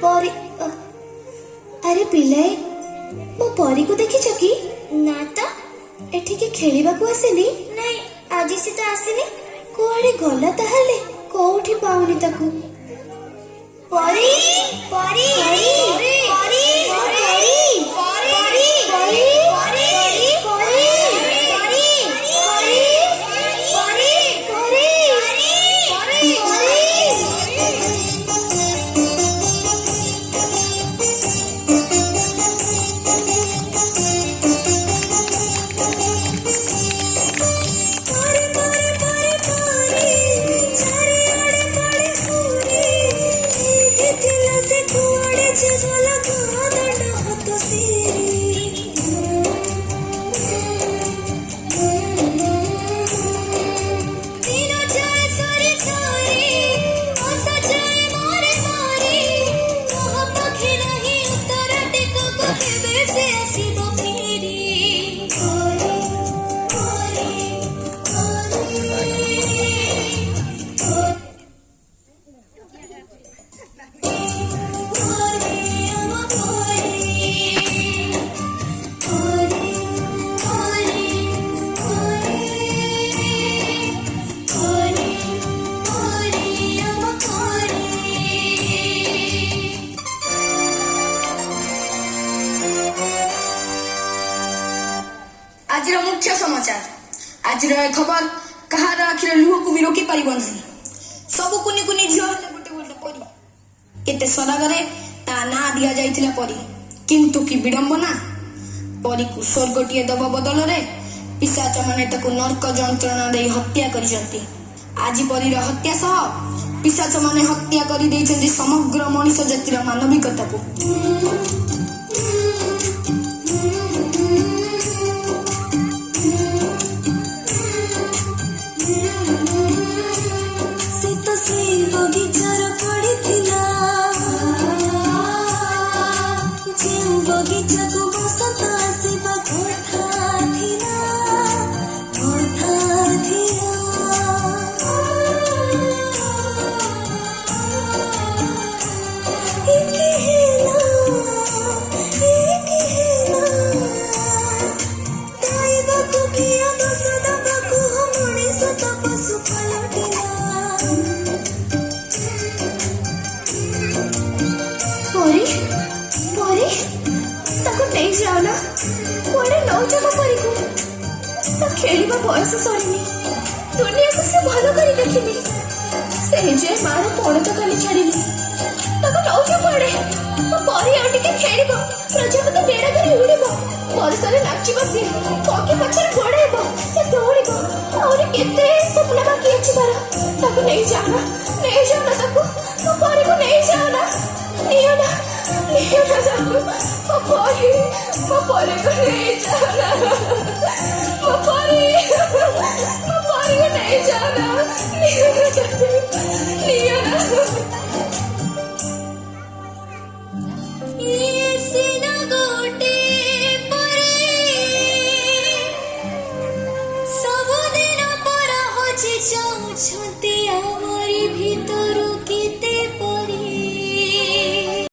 परी अरे पिलाए मो परी को देखिछ कि ना तो एठिके खेलिबाकू आसेनी नहीं आज से तो आसेनी कोआडे गला ताहले कोउठी पाउनी ताकू परी परी परी परी परी परी परी आज मुख्य समाचार आज खबर कहार आखिर लुह को भी रोकी पार ना सब कुनि कुनि झील गोटे गोटे परी एते सरागरे ता ना दिया जाइथिला परी किंतु कि विडंबना परी को स्वर्गटीय दब बदल रे पिशाच माने ताको नरक जंत्रणा दे हत्या करिसंती आज परीर हत्या सह पिशाच माने हत्या करि दैछंती समग्र मनुष्य जातिर मानविकता को खेलिबा बयस सरीनी दुनिया को से भलो करी देखिनी से जे मार पड़ तो खाली छाड़िनी ताको नौके पड़े परी आ टिके खेलिबो प्रजापति बेड़ा करी उड़िबो बरसरे नाची बसी पकी पछर गोड़ेबो से दौड़िबो और केते सपना बाकी अछि बारा ताको नहीं जाना ताको तो परी को नहीं जाना नियो ना जानो परी को नहीं जाना परी को नहीं जाना